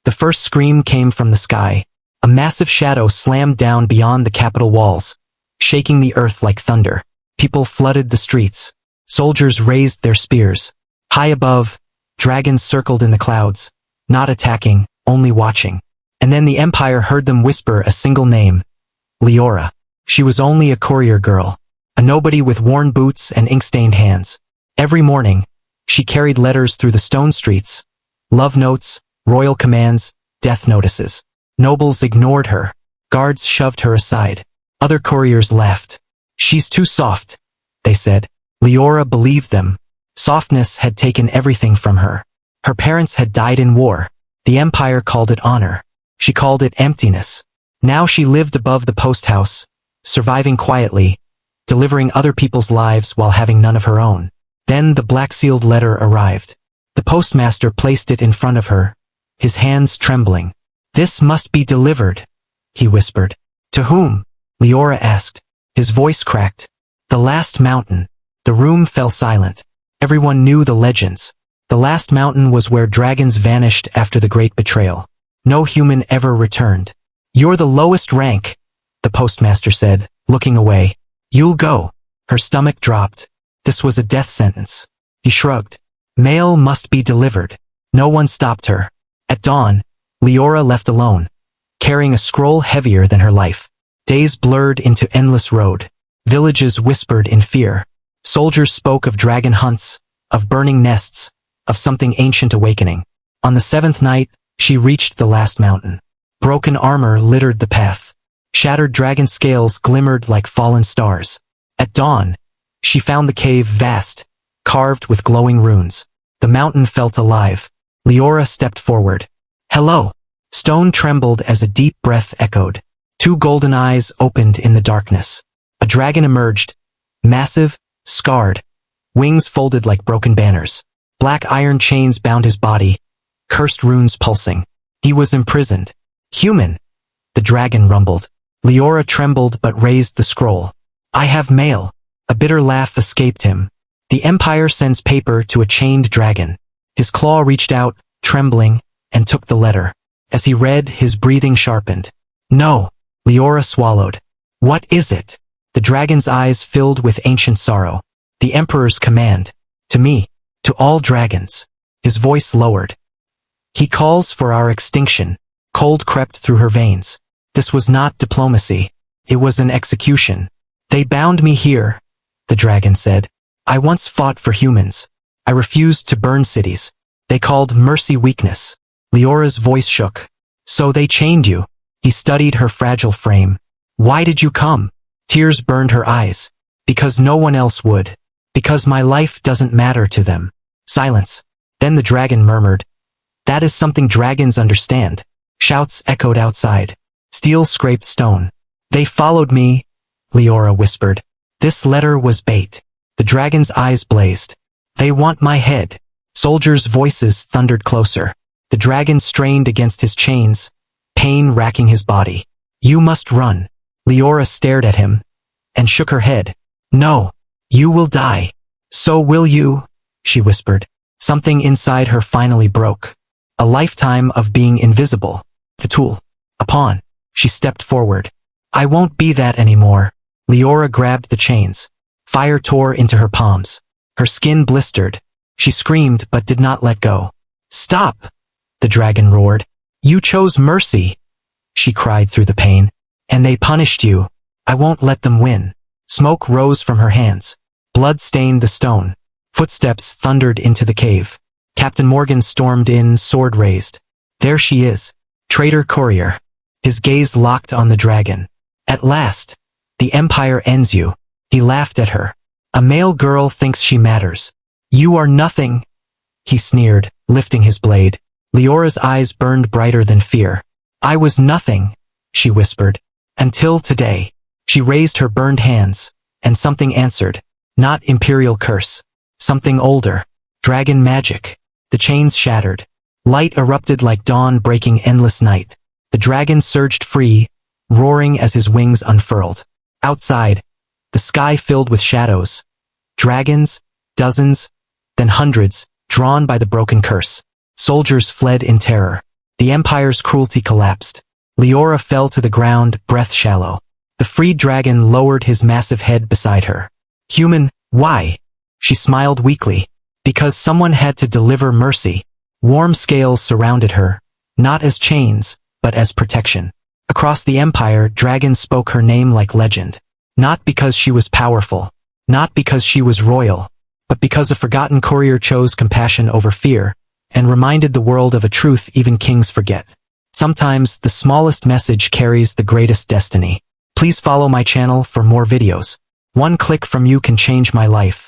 The first scream came from the sky. A massive shadow slammed down beyond the Capitol walls, shaking the earth like thunder. People flooded the streets. Soldiers raised their spears. High above, dragons circled in the clouds, not attacking, only watching. And then the Empire heard them whisper a single name. Leora. She was only a courier girl, a nobody with worn boots and ink-stained hands. Every morning, she carried letters through the stone streets. Love notes, royal commands, death notices. Nobles ignored her. Guards shoved her aside. Other couriers laughed. She's too soft, they said. Leora believed them. Softness had taken everything from her. Her parents had died in war. The Empire called it honor. She called it emptiness. Now she lived above the post house, surviving quietly, delivering other people's lives while having none of her own. Then the black-sealed letter arrived. The postmaster placed it in front of her, his hands trembling. "This must be delivered," he whispered. "To whom?" Leora asked. His voice cracked. "The last mountain." The room fell silent. Everyone knew the legends. The last mountain was where dragons vanished after the great betrayal. No human ever returned. "You're the lowest rank," the postmaster said, looking away. "You'll go." Her stomach dropped. This was a death sentence. He shrugged. "Mail must be delivered." No one stopped her. At dawn, Leora left alone, carrying a scroll heavier than her life. Days blurred into endless road. Villages whispered in fear. Soldiers spoke of dragon hunts, of burning nests, of something ancient awakening. On the seventh night, she reached the last mountain. Broken armor littered the path. Shattered dragon scales glimmered like fallen stars. At dawn, she found the cave vast, carved with glowing runes. The mountain felt alive. Leora stepped forward. "Hello." Stone trembled as a deep breath echoed. Two golden eyes opened in the darkness. A dragon emerged, massive, scarred, wings folded like broken banners. Black iron chains bound his body, cursed runes pulsing. He was imprisoned. "Human," the dragon rumbled. Leora trembled but raised the scroll. "I have mail." A bitter laugh escaped him. "The Empire sends paper to a chained dragon." His claw reached out, trembling, and took the letter. As he read, his breathing sharpened. "No," Leora swallowed. "What is it?" The dragon's eyes filled with ancient sorrow. "The Emperor's command. To me. To all dragons." His voice lowered. "He calls for our extinction." Cold crept through her veins. This was not diplomacy. It was an execution. "They bound me here," the dragon said. "I once fought for humans. I refused to burn cities. They called mercy weakness." Leora's voice shook. "So they chained you." He studied her fragile frame. "Why did you come?" Tears burned her eyes. "Because no one else would. Because my life doesn't matter to them." Silence. Then the dragon murmured. "That is something dragons understand." Shouts echoed outside. Steel scraped stone. "They followed me," Leora whispered. "This letter was bait." The dragon's eyes blazed. "They want my head." Soldiers' voices thundered closer. The dragon strained against his chains, pain racking his body. "You must run." Leora stared at him and shook her head. "No, you will die." "So will you," she whispered. Something inside her finally broke. A lifetime of being invisible. A tool. A pawn. She stepped forward. "I won't be that anymore." Leora grabbed the chains. Fire tore into her palms. Her skin blistered. She screamed but did not let go. "Stop!" the dragon roared. "You chose mercy," she cried through the pain. "And they punished you. I won't let them win." Smoke rose from her hands. Blood stained the stone. Footsteps thundered into the cave. Captain Morgan stormed in, sword raised. "There she is. Traitor Courier." His gaze locked on the dragon. "At last. The Empire ends you." He laughed at her. "A male girl thinks she matters. You are nothing," he sneered, lifting his blade. Leora's eyes burned brighter than fear. "I was nothing," she whispered. "Until today." She raised her burned hands, and something answered. Not imperial curse. Something older. Dragon magic. The chains shattered. Light erupted like dawn breaking endless night. The dragon surged free, roaring as his wings unfurled. Outside, the sky filled with shadows. Dragons, dozens, then hundreds, drawn by the broken curse. Soldiers fled in terror. The Empire's cruelty collapsed. Leora fell to the ground, breath shallow. The freed dragon lowered his massive head beside her. Human, why? She smiled weakly. Because someone had to deliver mercy. Warm scales surrounded her, not as chains, but as protection. Across the Empire, dragons spoke her name like legend. Not because she was powerful, not because she was royal, but because a forgotten courier chose compassion over fear, and reminded the world of a truth even kings forget. Sometimes, the smallest message carries the greatest destiny. Please follow my channel for more videos. One click from you can change my life.